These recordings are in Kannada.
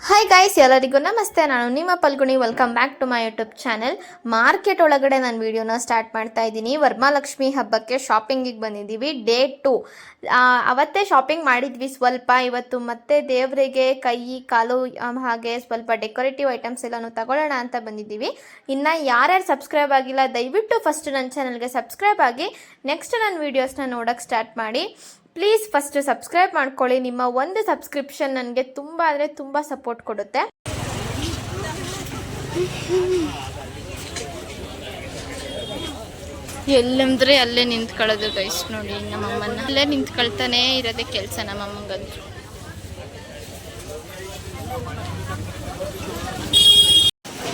ಹಾಯ್ ಗಾಯ್ಸ್, ಎಲ್ಲರಿಗೂ ನಮಸ್ತೆ. ನಾನು ನಿಮ್ಮ Phalguni. Welcome back to my YouTube channel. Market ಒಳಗಡೆ ನಾನು ವಿಡಿಯೋನ ಸ್ಟಾರ್ಟ್ ಮಾಡ್ತಾ ಇದ್ದೀನಿ. ವರಮಹಾಲಕ್ಷ್ಮಿ ಹಬ್ಬಕ್ಕೆ ಶಾಪಿಂಗಿಗೆ ಬಂದಿದ್ದೀವಿ. ಡೇ 2 ಅವತ್ತೇ ಶಾಪಿಂಗ್ ಮಾಡಿದ್ವಿ ಸ್ವಲ್ಪ. ಇವತ್ತು ಮತ್ತೆ ದೇವರಿಗೆ ಕೈ ಕಾಲು ಹಾಗೆ ಸ್ವಲ್ಪ ಡೆಕೋರೇಟಿವ್ ಐಟಮ್ಸ್ ಎಲ್ಲನೂ ತಗೊಳ್ಳೋಣ ಅಂತ ಬಂದಿದ್ದೀವಿ. ಇನ್ನು ಯಾರ್ಯಾರು ಸಬ್ಸ್ಕ್ರೈಬ್ ಆಗಿಲ್ಲ ದಯವಿಟ್ಟು ಫಸ್ಟ್ ನನ್ನ ಚಾನಲ್ಗೆ ಸಬ್ಸ್ಕ್ರೈಬ್ ಆಗಿ ನೆಕ್ಸ್ಟ್ ನನ್ನ ವೀಡಿಯೋಸ್ನ ನೋಡೋಕ್ಕೆ ಸ್ಟಾರ್ಟ್ ಮಾಡಿ. ಪ್ಲೀಸ್ ಫಸ್ಟ್ ಸಬ್ಸ್ಕ್ರೈಬ್ ಮಾಡ್ಕೊಳ್ಳಿ. ನಿಮ್ಮ ಒಂದು ಸಬ್ಸ್ಕ್ರಿಪ್ಷನ್ ನನಗೆ ತುಂಬ ಅಂದರೆ ತುಂಬ ಸಪೋರ್ಟ್ ಕೊಡುತ್ತೆ. ಎಲ್ಲಂದ್ರೆ ಅಲ್ಲೇ ನಿಂತ್ಕೊಳ್ಳೋದು ಗೈಸ್. ನೋಡಿ ನಮ್ಮಮ್ಮನ ಅಲ್ಲೇ ನಿಂತ್ಕೊಳ್ತಾನೆ ಇರೋದೇ ಕೆಲಸ ನಮ್ಮಮ್ಮಂಗಂತೂ.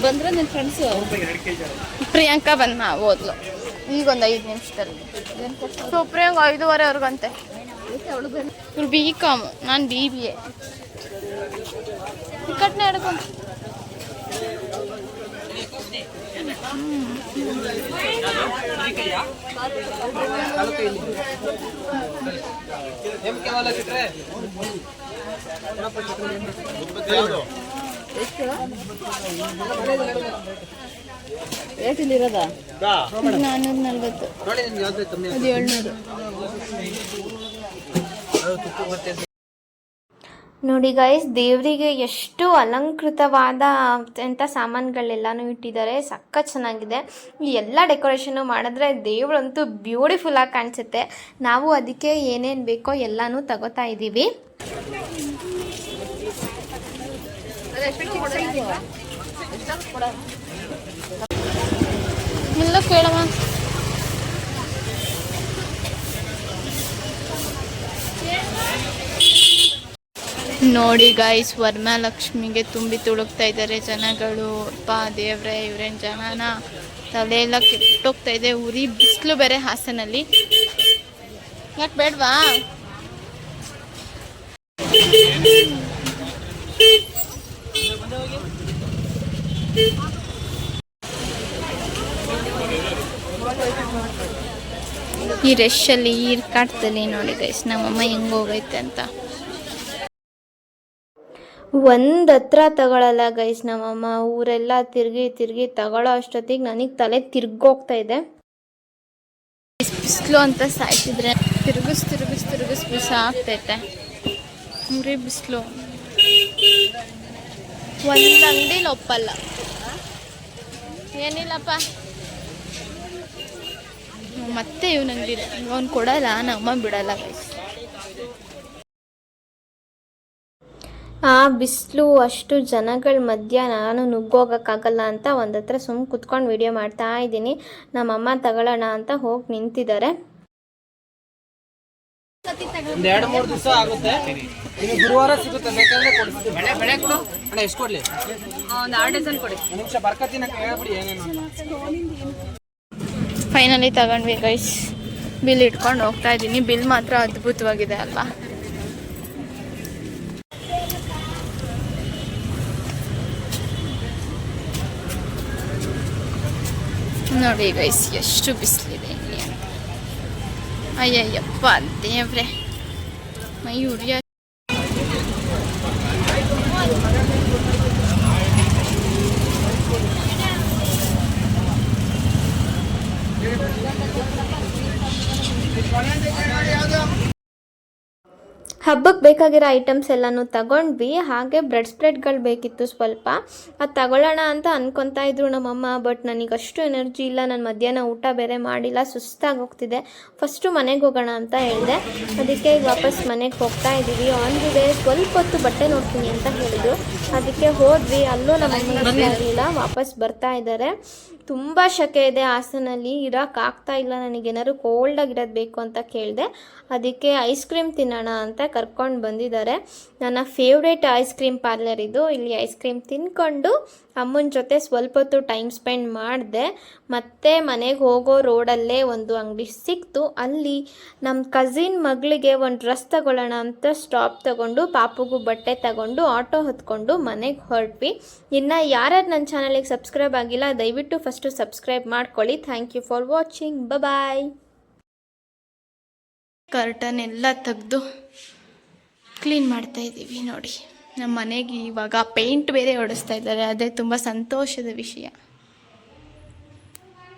ಬಂದ್ರೆ ನನ್ನ ಫ್ರೆಂಡ್ಸು ಪ್ರಿಯಾಂಕಾ ಬಂದ ಹೋದ್ಲು ಈಗೊಂದು 5 ನಿಮಿಷದಲ್ಲಿ. ಸೊ ಪ್ರಿಯಾಂಕ 5:15 ಇವ್ರು BCom, ನಾನು BBA. ಟಿಕೆಟ್ನ ಹಿಡ್ಕೊಂಡು ರೇಟಿಲ್ಲಿರೋದಾ 440, ಅದು 700. ನೋಡಿ ಗೈಸ್, ದೇವರಿಗೆ ಎಷ್ಟು ಅಲಂಕೃತವಾದ ಎಂಥ ಸಾಮಾನುಗಳೆಲ್ಲನೂ ಇಟ್ಟಿದ್ದಾರೆ. ಸಖತ್ ಚೆನ್ನಾಗಿದೆ. ಈ ಎಲ್ಲ ಡೆಕೋರೇಷನ್ನು ಮಾಡಿದ್ರೆ ದೇವರಂತೂ ಬ್ಯೂಟಿಫುಲ್ಲಾಗಿ ಕಾಣಿಸುತ್ತೆ. ನಾವು ಅದಕ್ಕೆ ಏನೇನು ಬೇಕೋ ಎಲ್ಲನೂ ತಗೋತಾ ಇದ್ದೀವಿ. ಇಲ್ಲ ಕೇಳಮ್ಮ. ನೋಡಿ ಗಾಯ್ಸ್, ವರಮಹಾಲಕ್ಷ್ಮಿಗೆ ತುಂಬಿ ತುಳುಕ್ತಾ ಇದ್ದಾರೆ ಜನಗಳು. ದೇವ್ರೆ, ಇವ್ರೇನು ಜನನ ತಲೆ ಎಲ್ಲ ಕೆಟ್ಟೋಗ್ತಾ ಇದೆ. ಉರಿ ಬಿಸಿಲು ಬೇರೆ ಹಾಸನಲ್ಲಿ. ಯಾಕೆ ಬೇಡವಾ? ಈ ರಶಲ್ಲಿ ಈ ಕಾಡ್ತಲ್ಲಿ ನೋಡಿ ಗೈಸ್ ನಮ್ಮಮ್ಮ ಹೆಂಗೆ ಹೋಗೈತೆ ಅಂತ. ಒಂದು ಹತ್ರ ತಗೊಳ್ಳಲ್ಲ ಗೈಸ್ ನಮ್ಮಮ್ಮ. ಊರೆಲ್ಲ ತಿರುಗಿ ತಗೊಳ್ಳೋ ಅಷ್ಟೊತ್ತಿಗೆ ನನಗೆ ತಲೆ ತಿರ್ಗೋಗ್ತಾ ಇದೆ. ಬಿಸಿಲು ಅಂತ ಸಾಯ್ತಿದ್ರೆ ತಿರುಗಿಸ್ ಬಿಸಿ ಆಗ್ತೈತೆ. ಉರಿ ಬಿಸಿಲು. ಒಂದು ಅಂಗಡಿಲಿ ಒಪ್ಪಲ್ಲ. ಏನಿಲ್ಲಪ್ಪ, ಮತ್ತೆ ಇವ್ನ ಅಂಗಡಿ ಅವ್ನು ಕೊಡಲ್ಲ, ನಮ್ಮ ಬಿಡಲ್ಲ ಗೈಸ್. ಆ ಬಿಸಿಲು ಅಷ್ಟು ಜನಗಳ ಮಧ್ಯ ನಾನು ನುಗ್ಗೋಗೋಕ್ಕಾಗಲ್ಲ ಅಂತ ಒಂದು ಹತ್ರ ಸುಮ್ಮನೆ ಕುತ್ಕೊಂಡು ವಿಡಿಯೋ ಮಾಡ್ತಾ ಇದ್ದೀನಿ. ನಮ್ಮಮ್ಮ ತಗೊಳ್ಳೋಣ ಅಂತ ಹೋಗಿ ನಿಂತಿದ್ದಾರೆ. ಎರಡು-ಮೂರು ದಿವಸ ಆಗುತ್ತೆ. ಗುರುವಾರ ಸಿಗುತ್ತೆ. ಬೇಕಂದ್ರೆ ಕೊಡ್ತೀನಿ. ಎಷ್ಟು ಕೊಡ್ಲಿ? ಒಂದು 6 ಡಜನ್ ಕೊಡಿ. ಒಂದು ನಿಮಿಷ ಬರ್ಕತ್ತಿನ ಹೇಳ್ಬಿಡಿ ಏನೇನು. ಫೈನಲಿ ತಗೊಂಡ್ವಿ ಗೈಸ್. ಬಿಲ್ ಇಟ್ಕೊಂಡು ಹೋಗ್ತಾ ಇದ್ದೀನಿ. ಬಿಲ್ ಮಾತ್ರ ಅದ್ಭುತವಾಗಿದೆ ಅಲ್ವಾ? ನೋಡಿ ಗೈಸ್ ಎಷ್ಟು ಬಿಸಿಲಿದೆ ಇಲ್ಲಿ. ಅಯ್ಯಯ್ಯಪ್ಪ ದೇವ್ರೆ, ಮೈ ಉರಿಯ. ಹಬ್ಬಕ್ಕೆ ಬೇಕಾಗಿರೋ ಐಟಮ್ಸ್ ಎಲ್ಲನೂ ತಗೊಂಡ್ವಿ. ಹಾಗೆ ಬ್ರೆಡ್ ಸ್ಪ್ರೆಡ್ಗಳು ಬೇಕಿತ್ತು ಸ್ವಲ್ಪ. ಅದು ತಗೊಳ್ಳೋಣ ಅಂತ ಅನ್ಕೊತಾ ಇದ್ರು ನಮ್ಮಮ್ಮ. ಬಟ್ ನನಗೆ ಅಷ್ಟು ಎನರ್ಜಿ ಇಲ್ಲ. ನಾನು ಮಧ್ಯಾಹ್ನ ಊಟ ಬೇರೆ ಮಾಡಿಲ್ಲ, ಸುಸ್ತಾಗಿ ಹೋಗ್ತಿದೆ. ಫಸ್ಟು ಮನೆಗೆ ಹೋಗೋಣ ಅಂತ ಹೇಳಿದೆ. ಅದಕ್ಕೆ ಈಗ ವಾಪಸ್ ಮನೆಗೆ ಹೋಗ್ತಾ ಇದ್ದೀವಿ. ಆನ್ ದಿ ವೇ ಸ್ವಲ್ಪ ಹೊತ್ತು ಬಟ್ಟೆ ನೋಡ್ತೀನಿ ಅಂತ ಹೇಳಿದ್ರು. ಅದಕ್ಕೆ ಹೋದ್ವಿ. ಅಲ್ಲೂ ನಮ್ಮಮ್ಮ ಇರಲಿಲ್ಲ, ವಾಪಸ್ ಬರ್ತಾ ಇದ್ದಾರೆ. ತುಂಬ ಶೆಕೆ ಇದೆ ಹಾಸನಲ್ಲಿ, ಇರೋಕ್ಕಾಗ್ತಾ ಇಲ್ಲ. ನನಗೇನಾದ್ರು ಕೋಲ್ಡಾಗಿರೋದು ಬೇಕು ಅಂತ ಕೇಳಿದೆ. ಅದಕ್ಕೆ ಐಸ್ ಕ್ರೀಮ್ ತಿನ್ನೋಣ ಅಂತ ಕರ್ಕೊಂಡು ಬಂದಿದ್ದಾರೆ. ನನ್ನ ಫೇವ್ರೇಟ್ ಐಸ್ ಕ್ರೀಮ್ ಪಾರ್ಲರ್ ಇದು. ಇಲ್ಲಿ ಐಸ್ ಕ್ರೀಮ್ ತಿನ್ಕೊಂಡು ಅಮ್ಮನ ಜೊತೆ ಸ್ವಲ್ಪ ಹೊತ್ತು ಟೈಮ್ ಸ್ಪೆಂಡ್ ಮಾಡಿದೆ. ಮತ್ತು ಮನೆಗೆ ಹೋಗೋ ರೋಡಲ್ಲೇ ಒಂದು ಅಂಗಡಿ ಸಿಕ್ತು. ಅಲ್ಲಿ ನಮ್ಮ ಕಸಿನ್ ಮಗಳಿಗೆ ಒಂದು ಡ್ರೆಸ್ ತಗೊಳ್ಳೋಣ ಅಂತ ಸ್ಟಾಪ್ ತಗೊಂಡು ಪಾಪುಗೂ ಬಟ್ಟೆ ತಗೊಂಡು ಆಟೋ ಹೊತ್ಕೊಂಡು ಮನೆಗೆ ಹೊರಟ್ವಿ. ಇನ್ನು ಯಾರ್ಯಾರು ನನ್ನ ಚಾನಲಿಗೆ ಸಬ್ಸ್ಕ್ರೈಬ್ ಆಗಿಲ್ಲ ದಯವಿಟ್ಟು ಫಸ್ಟು ಸಬ್ಸ್ಕ್ರೈಬ್ ಮಾಡ್ಕೊಳ್ಳಿ. Thank you for watching. Bye. Curtain ಎಲ್ಲ ತೆಗೆದು ಕ್ಲೀನ್ ಮಾಡ್ತಾ ಇದ್ದೀವಿ ನೋಡಿ. ನಮ್ಮ ಮನೆಗೆ ಇವಾಗ ಪೇಂಟ್ ಬೇರೆ ಹೊಡಿಸ್ತಾ ಇದ್ದಾರೆ, ಅದೇ ತುಂಬ ಸಂತೋಷದ ವಿಷಯ.